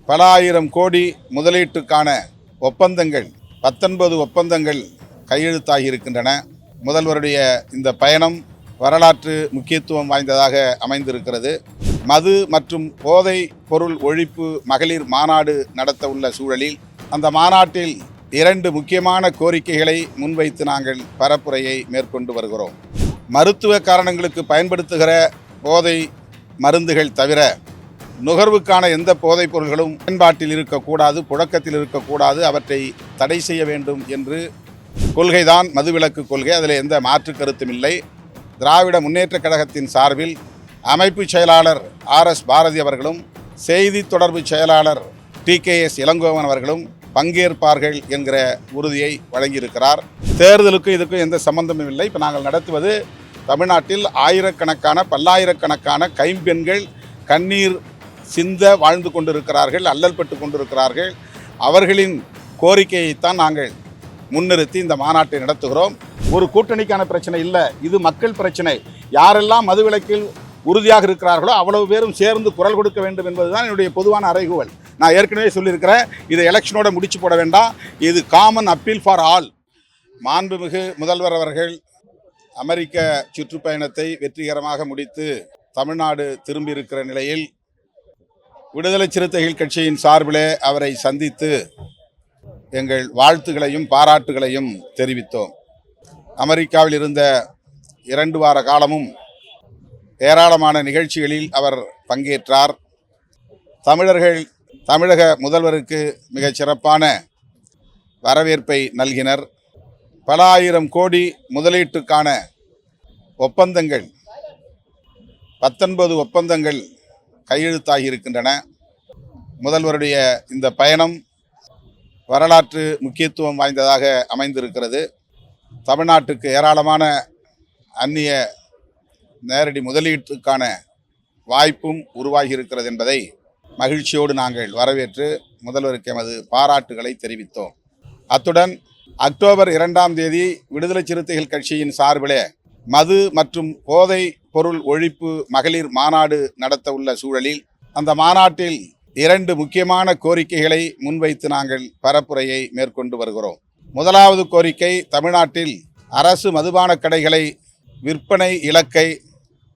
பல ஆயிரம் கோடி முதலீட்டுக்கான ஒப்பந்தங்கள் 19 ஒப்பந்தங்கள் கையெழுத்தாகி இருக்கின்றன. முதல்வருடைய இந்த பயணம் வரலாற்று முக்கியத்துவம் வாய்ந்ததாக அமைந்திருக்கிறது. மது மற்றும் போதை பொருள் ஒழிப்பு மகளிர் மாநாடு நடத்த உள்ள சூழலில் அந்த மாநாட்டில் 2 முக்கியமான கோரிக்கைகளை முன்வைத்து நாங்கள் பரப்புரையை மேற்கொண்டு வருகிறோம். மருத்துவ காரணங்களுக்கு பயன்படுத்துகிற போதை மருந்துகள் தவிர நுகர்வுக்கான எந்த போதைப் பொருள்களும் பயன்பாட்டில் இருக்கக்கூடாது, புழக்கத்தில் இருக்கக்கூடாது, அவற்றை தடை செய்ய வேண்டும் என்று கொள்கைதான் மதுவிலக்கு கொள்கை. அதில் எந்த மாற்று கருத்தும் இல்லை. திராவிட முன்னேற்றக் கழகத்தின் சார்பில் அமைப்பு செயலாளர் RS பாரதி அவர்களும் செய்தி தொடர்பு செயலாளர் TKS இளங்கோவன் அவர்களும் பங்கேற்பார்கள் என்கிற உறுதியை வழங்கியிருக்கிறார். தேர்தலுக்கும் இதுக்கும் எந்த சம்பந்தமும் இல்லை. இப்போ நாங்கள் நடத்துவது தமிழ்நாட்டில் ஆயிரக்கணக்கான பல்லாயிரக்கணக்கான கைம்பெண்கள் கண்ணீர் சிந்த வாழ்ந்து கொண்டிருக்கிறார்கள், அல்லல்பட்டு கொண்டிருக்கிறார்கள். அவர்களின் கோரிக்கையைத்தான் நாங்கள் முன்னிறுத்தி இந்த மாநாட்டை நடத்துகிறோம். ஒரு கூட்டணிக்கான பிரச்சனை இல்லை, இது மக்கள் பிரச்சனை. யாரெல்லாம் மதுவிலக்கில் உறுதியாக இருக்கிறார்களோ அவ்வளவு பேரும் சேர்ந்து குரல் கொடுக்க வேண்டும் என்பதுதான் என்னுடைய பொதுவான அறைகூவல். நான் ஏற்கனவே சொல்லியிருக்கிறேன், இதை எலெக்ஷனோட முடிச்சு போட வேண்டாம், இது காமன் அப்பீல் ஃபார் ஆல். மாண்புமிகு முதல்வர் அவர்கள் அமெரிக்க சுற்றுப்பயணத்தை வெற்றிகரமாக முடித்து தமிழ்நாடு திரும்பியிருக்கிற நிலையில் விடுதலை சிறுத்தைகள் கட்சியின் சார்பிலே அவரை சந்தித்து எங்கள் வாழ்த்துகளையும் பாராட்டுகளையும் தெரிவித்தோம். அமெரிக்காவில் இருந்த 2 வார காலமும் ஏராளமான நிகழ்ச்சிகளில் அவர் பங்கேற்றார். தமிழக முதல்வருக்கு மிகச் சிறப்பான வரவேற்பை நல்கினர். பல ஆயிரம் கோடி முதலீட்டுக்கான ஒப்பந்தங்கள் 19 ஒப்பந்தங்கள் கையெழுத்தாகி இருக்கின்றன. முதல்வருடைய இந்த பயணம் வரலாற்று முக்கியத்துவம் வாய்ந்ததாக அமைந்திருக்கிறது. தமிழ்நாட்டுக்கு ஏராளமான அந்நிய நேரடி முதலீட்டுக்கான வாய்ப்பும் உருவாகி இருக்கிறது என்பதை மகிழ்ச்சியோடு நாங்கள் வரவேற்று முதல்வருக்கு எமது பாராட்டுகளை தெரிவித்தோம். அத்துடன் அக்டோபர் 2ஆம் தேதி விடுதலை சிறுத்தைகள் கட்சியின் சார்பிலே மது மற்றும் போதை பொருள் ஒழிப்பு மகளிர் மாநாடு நடத்த உள்ள சூழலில் அந்த மாநாட்டில் 2 முக்கியமான கோரிக்கைகளை முன்வைத்து நாங்கள் பரப்புரையை மேற்கொண்டு வருகிறோம். முதலாவது கோரிக்கை, தமிழ்நாட்டில் அரசு மதுபான கடைகளை விற்பனை இலக்கை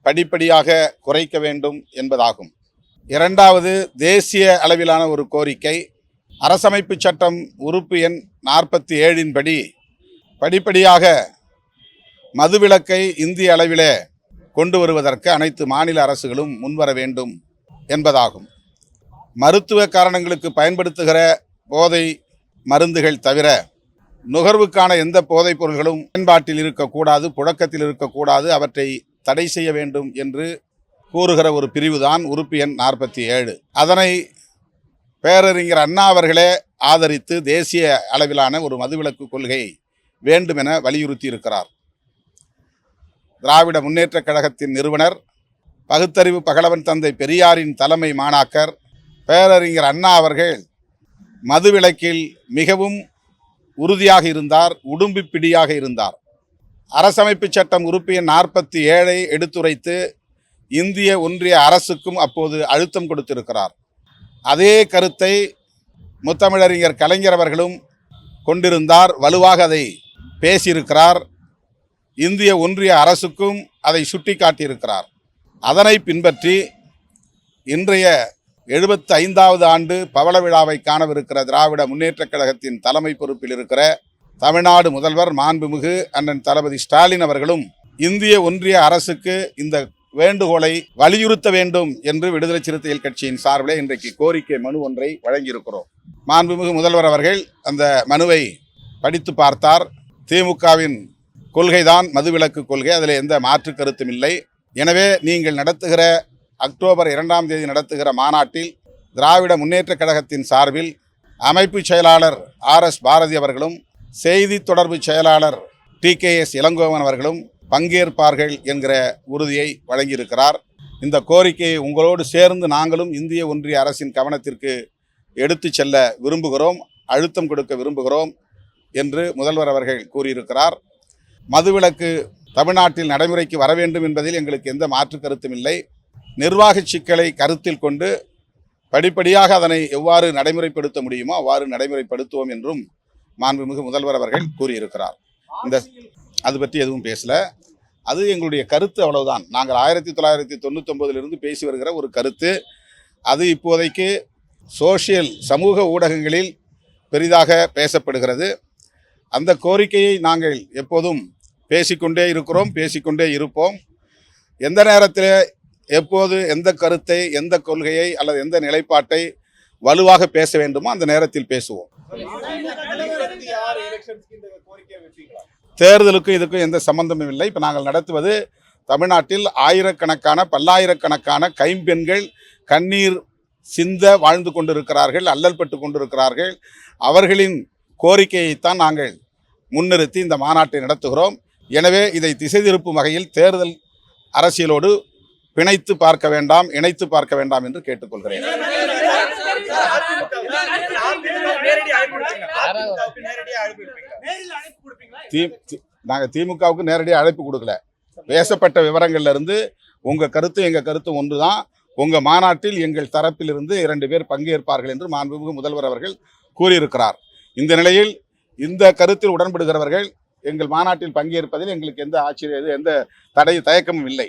படிப்படியாக குறைக்க வேண்டும் என்பதாகும். 2வது தேசிய அளவிலான ஒரு கோரிக்கை, அரசமைப்பு சட்டம் உறுப்பு எண் 47 படி படிப்படியாக மதுவிலக்கை இந்திய அளவிலே கொண்டு வருவதற்கு அனைத்து மாநில அரசுகளும் முன்வர வேண்டும் என்பதாகும். மருத்துவ காரணங்களுக்கு பயன்படுத்துகிற போதை மருந்துகள் தவிர நுகர்வுக்கான எந்த போதைப் பொருள்களும் பயன்பாட்டில் இருக்கக்கூடாது, புழக்கத்தில் இருக்கக்கூடாது, அவற்றை தடை செய்ய வேண்டும் என்று கூறுகிற ஒரு பிரிவுதான் உறுப்பு எண் 47. அதனை பேரறிஞர் அண்ணா அவர்களே ஆதரித்து தேசிய அளவிலான ஒரு மதுவிலக்கு கொள்கை வேண்டுமென வலியுறுத்தி இருக்கிறார். திராவிட முன்னேற்றக் கழகத்தின் நிறுவனர், பகுத்தறிவு பகலவன் தந்தை பெரியாரின் தலைமை மாணாக்கர் பேரறிஞர் அண்ணா அவர்கள் மதுவிலக்கில் மிகவும் உறுதியாக இருந்தார், உடும்பு பிடியாக இருந்தார். அரசமைப்பு சட்டம் உறுப்பு எண் 47 எடுத்துரைத்து இந்திய ஒன்றிய அரசுக்கும் அப்போது அழுத்தம் கொடுத்திருக்கிறார். அதே கருத்தை முத்தமிழறிஞர் கலைஞர் அவர்களும் கொண்டிருந்தார், வலுவாக அதை பேசியிருக்கிறார். இந்திய ஒன்றிய அரசுக்கும் அதை சுட்டி காட்டியிருக்கிறார். அதனை பின்பற்றி இன்றைய 75வது ஆண்டு பவள விழாவை காணவிருக்கிற திராவிட முன்னேற்றக் கழகத்தின் தலைமை பொறுப்பில் இருக்கிற தமிழ்நாடு முதல்வர் மாண்புமிகு அண்ணன் தளபதி ஸ்டாலின் அவர்களும் இந்திய ஒன்றிய அரசுக்கு இந்த வேண்டுகோளை வலியுறுத்த வேண்டும் என்று விடுதலை சிறுத்தைகள் கட்சியின் சார்பில் இன்றைக்கு கோரிக்கை மனு ஒன்றை வழங்கியிருக்கிறோம். மாண்புமிகு முதல்வர் அவர்கள் அந்த மனுவை படித்து பார்த்தார். திமுகவின் கொள்கைதான் மதுவிலக்கு கொள்கை, அதில் எந்த மாற்று கருத்தும் இல்லை. எனவே நீங்கள் நடத்துகிற அக்டோபர் 2ஆம் தேதி நடத்துகிற மாநாட்டில் திராவிட முன்னேற்றக் கழகத்தின் சார்பில் அமைப்பு செயலாளர் RS பாரதி அவர்களும் செய்தி தொடர்பு செயலாளர் TKS இளங்கோவன் அவர்களும் பங்கேற்பார்கள் என்கிற உறுதியை வழங்கியிருக்கிறார். இந்த கோரிக்கையை உங்களோடு சேர்ந்து நாங்களும் இந்திய ஒன்றிய அரசின் கவனத்திற்கு எடுத்து செல்ல விரும்புகிறோம், அழுத்தம் கொடுக்க விரும்புகிறோம் என்று முதல்வர் அவர்கள் கூறியிருக்கிறார். மதுவிலக்கு தமிழ்நாட்டில் நடைமுறைக்கு வர வேண்டும் என்பதில் எங்களுக்கு எந்த மாற்று கருத்தும் இல்லை. நிர்வாக சிக்கலை கருத்தில் கொண்டு படிப்படியாக அதனை எவ்வாறு நடைமுறைப்படுத்த முடியுமோ அவ்வாறு நடைமுறைப்படுத்துவோம் என்றும் மாண்புமிகு முதல்வர் அவர்கள் கூறியிருக்கிறார். அது பற்றி எதுவும் பேசல. அது எங்களுடைய கருத்து, அவ்வளவுதான். நாங்கள் 1999 பேசி வருகிற ஒரு கருத்து. அது இப்போதைக்கு சமூக ஊடகங்களில் பெரிதாக பேசப்படுகிறது. அந்த கோரிக்கையை நாங்கள் எப்போதும் பேசிக்கொண்டே இருக்கிறோம், பேசிக்கொண்டே இருப்போம். எந்த நேரத்தில் எப்போது எந்த கருத்தை, எந்த கொள்கையை அல்லது எந்த நிலைப்பாட்டை வலுவாக பேச வேண்டுமோ அந்த நேரத்தில் பேசுவோம். தேர்தலுக்கும் இதுக்கும் எந்த சம்பந்தமும் இல்லை. இப்போ நாங்கள் நடத்துவது தமிழ்நாட்டில் பல்லாயிரக்கணக்கான கைம்பெண்கள் கண்ணீர் சிந்த வாழ்ந்து கொண்டிருக்கிறார்கள், அல்லல் பட்டு கொண்டிருக்கிறார்கள். அவர்களின் கோரிக்கையைத்தான் நாங்கள் முன்னிறுத்தி இந்த மாநாட்டை நடத்துகிறோம். எனவே இதை திசை திருப்பும் வகையில் தேர்தல் அரசியலோடு பிணைத்து பார்க்க வேண்டாம், இணைத்து பார்க்க வேண்டாம் என்று கேட்டுக்கொள்கிறேன். நாங்கள் திமுகவுக்கு நேரடியாக அழைப்பு கொடுக்கல. பேசப்பட்ட விவரங்கள்ல இருந்து உங்க கருத்து எங்க கருத்து ஒன்றுதான். உங்க மாநாட்டில் எங்கள் தரப்பிலிருந்து 2 பேர் பங்கேற்பார்கள் என்று மாண்புமிகு முதல்வர் அவர்கள் கூறியிருக்கிறார். இந்த நிலையில் இந்த கருத்தில் உடன்படுகிறவர்கள் எங்கள் மாநாட்டில் பங்கேற்பதில் எங்களுக்கு எந்த ஆச்சரியம், எந்த தயக்கமும் இல்லை.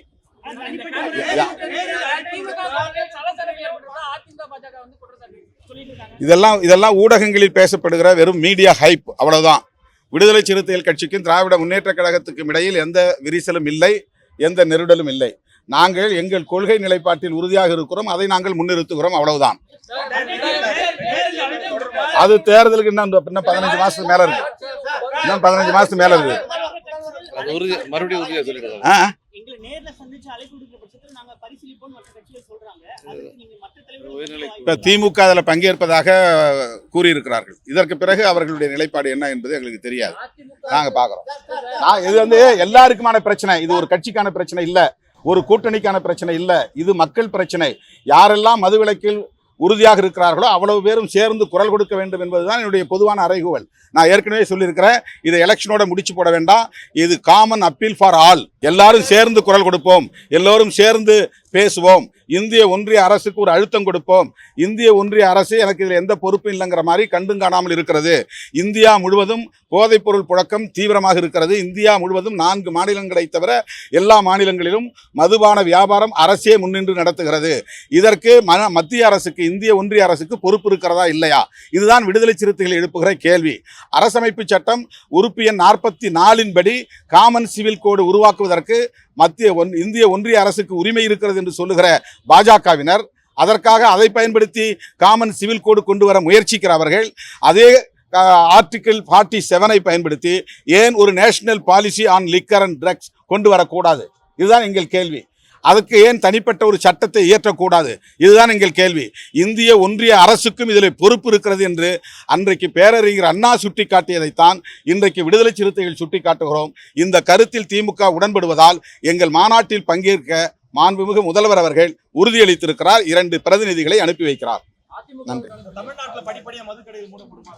இதெல்லாம் ஊடகங்களில் பேசப்படுகிற வெறும் மீடியா ஹைப், அவ்வளவுதான். விடுதலை சிறுத்தைகள் கட்சிக்கும் திராவிட முன்னேற்ற கழகத்துக்கும் இடையில் எந்த விரிசலும் இல்லை, எந்த நெருடலும் இல்லை. நாங்கள் எங்கள் கொள்கை நிலைப்பாட்டில் உறுதியாக இருக்கிறோம், அதை நாங்கள் முன்னிறுத்துகிறோம், அவ்வளவுதான். அது தேர்தலுக்கு இன்னும் 15 மாசத்துக்கு மேல இருக்கு. இன்னும் 15 மாசத்துக்கு மேல இருக்கு. இப்ப திமுக அதில் பங்கேற்பதாக கூறியிருக்கிறார்கள். இதற்கு பிறகு அவர்களுடைய நிலைப்பாடு என்ன என்பது எங்களுக்கு தெரியாது. நாங்க பாக்குறோம். இது எல்லாருக்குமான பிரச்சனை. இது ஒரு கட்சிக்கான பிரச்சனை இல்ல, ஒரு கூட்டணிக்கான பிரச்சனை இல்ல. இது மக்கள் பிரச்சனை. யாரெல்லாம் மதுவிலக்கில் உறுதியாக இருக்கிறார்களோ அவ்வளவு பேரும் சேர்ந்து குரல் கொடுக்க வேண்டும் என்பதுதான் என்னுடைய பொதுவான அறைகூவல். நான் ஏற்கனவே சொல்லியிருக்கிறேன், இதை எலெக்ஷனோட முடிச்சு போட வேண்டாம். இது காமன் அப்பீல் ஃபார் ஆல். எல்லாரும் சேர்ந்து குரல் கொடுப்போம், எல்லோரும் சேர்ந்து பேசுவோம். இந்திய ஒன்றிய அரசுக்கு ஒரு அழுத்தம் கொடுப்போம். இந்திய ஒன்றிய அரசு எனக்கு இதில் எந்த பொறுப்பும் இல்லைங்கிற மாதிரி கண்டும் காணாமல் இருக்கிறது. இந்தியா முழுவதும் போதைப்பொருள் புழக்கம் தீவிரமாக இருக்கிறது. இந்தியா முழுவதும் 4 மாநிலங்களை தவிர எல்லா மாநிலங்களிலும் மதுபான வியாபாரம் அரசே முன்னின்று நடத்துகிறது. இதற்கு மத்திய அரசுக்கு, இந்திய ஒன்றிய அரசுக்கு பொறுப்பு இருக்கிறதா இல்லையா? இதுதான் விடுதலை சிறுத்தைகள் எழுப்புகிற கேள்வி. அரசமைப்பு சட்டம் உறுப்பு எண் 44 படி காமன் சிவில் கோடு உருவாக்குவதற்கு இந்திய ஒன்றிய அரசுக்கு உரிமை இருக்கிறது என்று சொல்லுகிற பாஜகவினர் அதற்காக அதை பயன்படுத்தி காமன் சிவில் கோடு கொண்டு வர முயற்சிக்கிறவர்கள் அதே ஆர்டிகிள் 47 பயன்படுத்தி ஏன் ஒரு national policy on liquor and drugs கொண்டு வரக்கூடாது? இதுதான் எங்கள் கேள்வி. அதுக்கு ஏன் தனிப்பட்ட ஒரு சட்டத்தை இயற்றக்கூடாது? இதுதான் எங்கள் கேள்வி. இந்திய ஒன்றிய அரசுக்கும் இதில் பொறுப்பு இருக்கிறது என்று அன்றைக்கு பேரறிஞர் அண்ணா சுட்டிக்காட்டியதைத்தான் இன்றைக்கு விடுதலை சிறுத்தைகள் சுட்டிக்காட்டுகிறோம். இந்த கருத்தில் திமுக உடன்படுவதால் எங்கள் மாநாட்டில் பங்கேற்க மாண்புமிகு முதல்வர் அவர்கள் உறுதியளித்திருக்கிறார். 2 பிரதிநிதிகளை அனுப்பி வைக்கிறார். நன்றி. தமிழ்நாட்டில் படிப்படியாக மதுக்கடைகள் மூடப்படுமா?